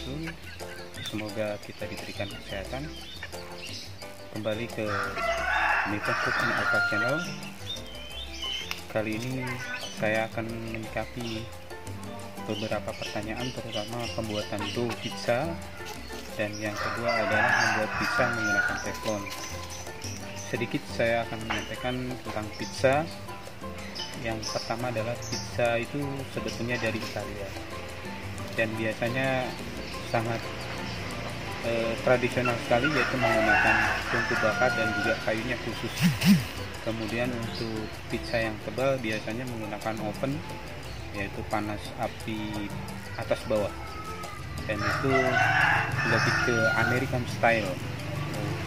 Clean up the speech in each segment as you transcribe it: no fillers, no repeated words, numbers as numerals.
wabarakatuh. Semoga kita diberikan kesehatan. Kembali ke Nathan Cook and Alpha Channel. Kali ini saya akan menyikapi beberapa pertanyaan, terutama pembuatan dough pizza, dan yang kedua adalah membuat pizza menggunakan teflon. Sedikit saya akan menyampaikan tentang pizza. Yang pertama adalah pizza itu sebetulnya dari Italia, dan biasanya sangat tradisional sekali, yaitu menggunakan tungku bakar dan juga kayunya khusus. Kemudian untuk pizza yang tebal biasanya menggunakan oven, yaitu panas api atas bawah, dan itu lebih ke American style,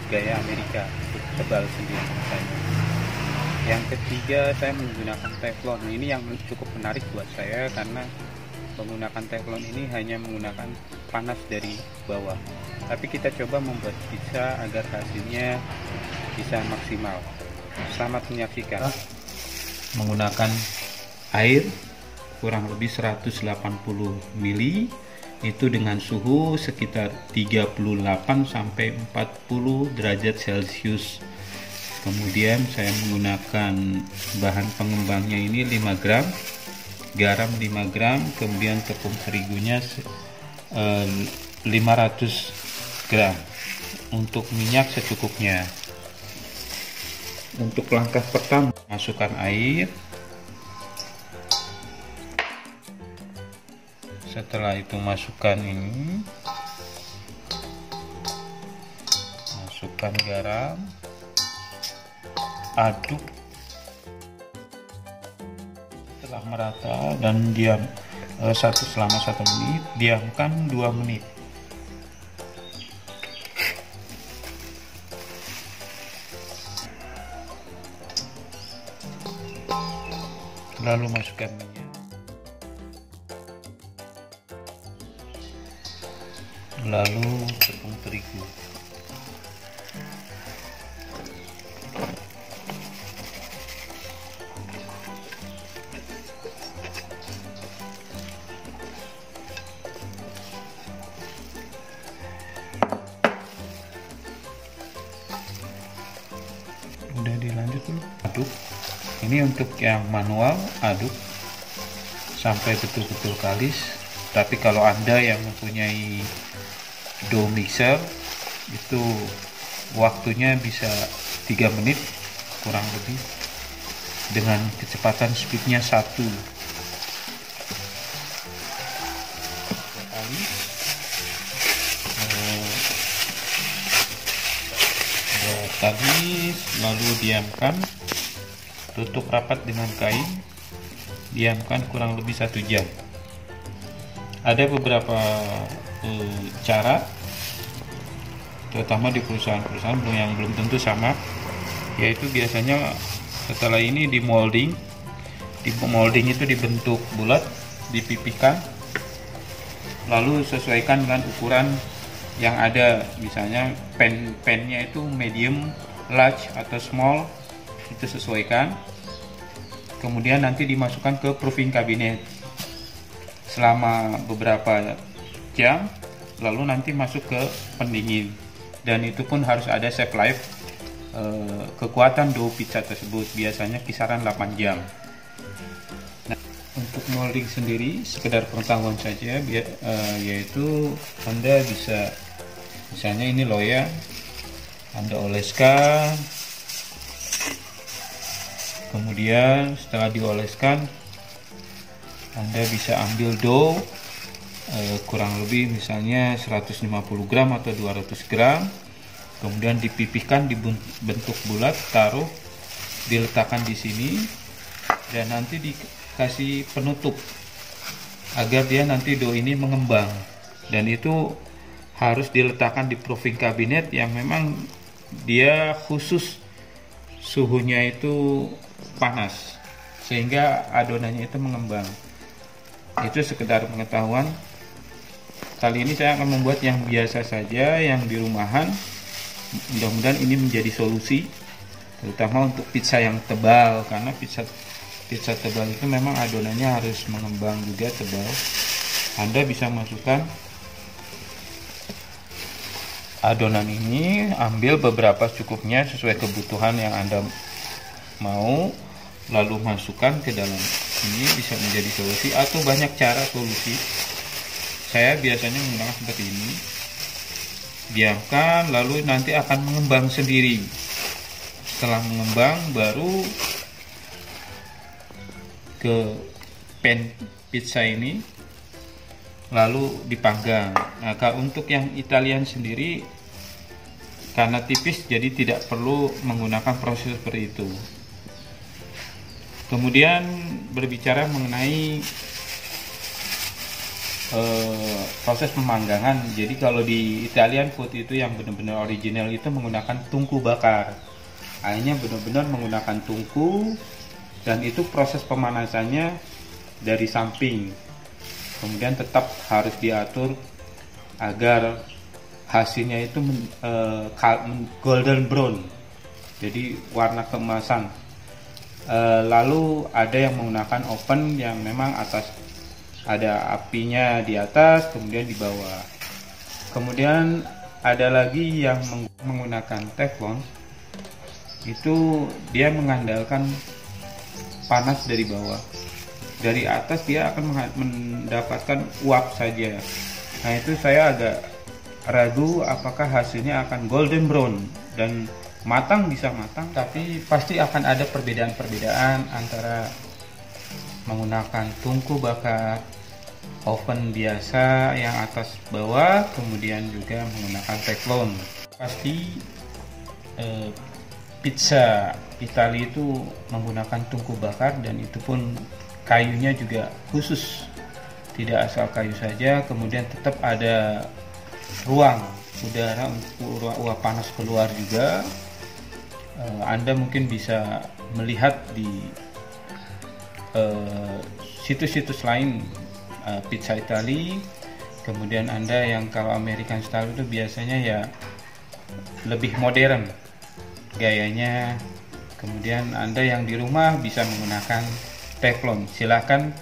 gaya Amerika, untuk tebal sendiri misalnya. Yang ketiga, saya menggunakan teflon. Ini yang cukup menarik buat saya karena menggunakan teflon ini hanya menggunakan panas dari bawah, tapi kita coba membuat pizza agar hasilnya bisa maksimal. Selamat menyaksikan. Menggunakan air kurang lebih 180 ml itu dengan suhu sekitar 38 sampai 40 derajat Celcius. Kemudian saya menggunakan bahan pengembangnya ini 5 gram, garam 5 gram, kemudian tepung terigunya 500 gram. Untuk minyak secukupnya. Untuk langkah pertama, masukkan air. Setelah itu masukkan ini, masukkan garam, aduk setelah merata dan diam selama 1 menit, diamkan 2 menit. Lalu masukkan minyak, lalu tepung terigu, udah dilanjut dulu, aduk. Ini untuk yang manual, aduk sampai betul-betul kalis. Tapi kalau Anda yang mempunyai dough mixer, itu waktunya bisa 3 menit kurang lebih, dengan kecepatan speednya 1. Tadi lalu diamkan, tutup rapat dengan kain, diamkan kurang lebih 1 jam. Ada beberapa cara, terutama di perusahaan-perusahaan yang belum tentu sama, yaitu biasanya setelah ini di molding itu dibentuk bulat, dipipihkan, lalu sesuaikan dengan ukuran yang ada. Misalnya pennya itu medium, large atau small, itu sesuaikan. Kemudian nanti dimasukkan ke proofing cabinet selama beberapa jam, lalu nanti masuk ke pendingin, dan itu pun harus ada shelf life kekuatan dough pizza tersebut, biasanya kisaran 8 jam. Nah, untuk molding sendiri sekedar pengetahuan saja, yaitu Anda bisa, misalnya ini loyang, Anda oleskan, kemudian setelah dioleskan Anda bisa ambil dough kurang lebih misalnya 150 gram atau 200 gram, kemudian dipipihkan, dibentuk bulat, taruh, diletakkan di sini, dan nanti dikasih penutup agar dia nanti dough ini mengembang. Dan itu harus diletakkan di proofing cabinet yang memang dia khusus suhunya itu panas, sehingga adonannya itu mengembang. Itu sekedar pengetahuan. Kali ini saya akan membuat yang biasa saja, yang di rumahan. Mudah-mudahan ini menjadi solusi, terutama untuk pizza yang tebal, karena pizza tebal itu memang adonannya harus mengembang juga, tebal. Anda bisa masukkan adonan ini ambil beberapa cukupnya sesuai kebutuhan yang Anda mau, lalu masukkan ke dalam. Ini bisa menjadi solusi atau banyak cara solusi. Saya biasanya menggunakan seperti ini, diamkan lalu nanti akan mengembang sendiri. Setelah mengembang baru ke pan pizza ini lalu dipanggang. Nah, kalau untuk yang Italian sendiri karena tipis jadi tidak perlu menggunakan proses seperti itu. Kemudian berbicara mengenai proses pemanggangan. Jadi kalau di Italian food itu yang benar-benar original itu menggunakan tungku bakar. Akhirnya benar-benar menggunakan tungku, dan itu proses pemanasannya dari samping. Kemudian tetap harus diatur agar hasilnya itu golden brown, jadi warna keemasan. Lalu ada yang menggunakan oven yang memang atas ada apinya di atas, kemudian di bawah. Kemudian ada lagi yang menggunakan teflon, itu dia mengandalkan panas dari bawah. Dari atas dia akan mendapatkan uap saja. Nah, itu saya agak ragu apakah hasilnya akan golden brown dan matang, bisa matang, tapi pasti akan ada perbedaan-perbedaan antara menggunakan tungku bakar, oven biasa yang atas bawah, kemudian juga menggunakan teflon. Pasti pizza Italia itu menggunakan tungku bakar, dan itu pun kayunya juga khusus, tidak asal kayu saja. Kemudian tetap ada ruang udara untuk uap panas keluar juga. Anda mungkin bisa melihat di situs-situs lain pizza Italia. Kemudian Anda yang kalau American style itu biasanya ya lebih modern gayanya. Kemudian Anda yang di rumah bisa menggunakan teflon. Silahkan,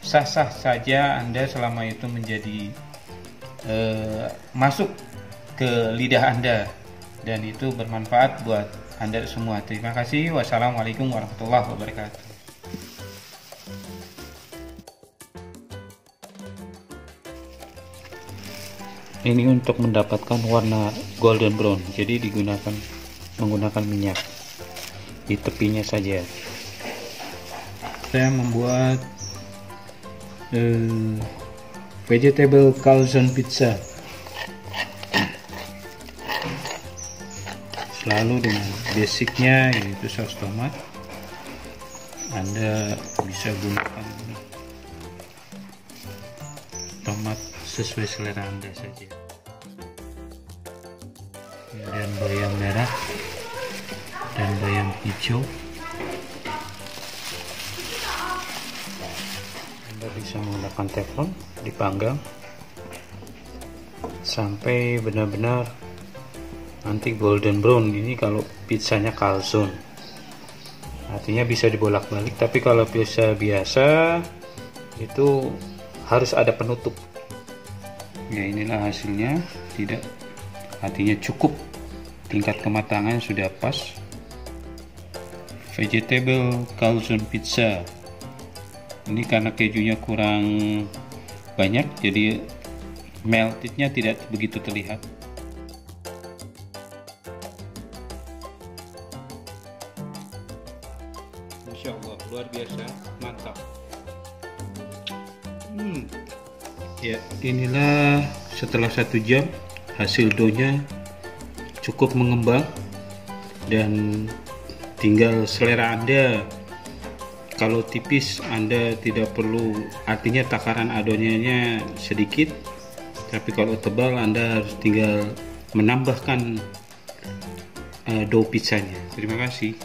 sah-sah saja Anda selama itu menjadi masuk ke lidah Anda dan itu bermanfaat buat Anda semua. Terima kasih. Wassalamualaikum warahmatullahi wabarakatuh. Ini untuk mendapatkan warna golden brown, jadi menggunakan minyak di tepinya saja. Saya membuat vegetable calzone pizza, selalu dengan basicnya yaitu saus tomat. Anda bisa gunakan tomat sesuai selera Anda saja. Kemudian bayam merah dan bayam hijau. Anda bisa menggunakan teflon, dipanggang sampai benar-benar nanti golden brown. Ini kalau pizzanya calzone, artinya bisa dibolak-balik. Tapi kalau pizza biasa itu harus ada penutup. Ya, inilah hasilnya. Tidak, artinya cukup, tingkat kematangan sudah pas. Vegetable calzone pizza. Ini karena kejunya kurang banyak, jadi meltednya tidak begitu terlihat. Masya Allah, luar biasa, mantap. Ya, inilah setelah 1 jam hasil doughnya cukup mengembang, dan tinggal selera Anda. Kalau tipis Anda tidak perlu, artinya takaran adonannya sedikit, tapi kalau tebal Anda harus tinggal menambahkan dough pizzanya. Terima kasih.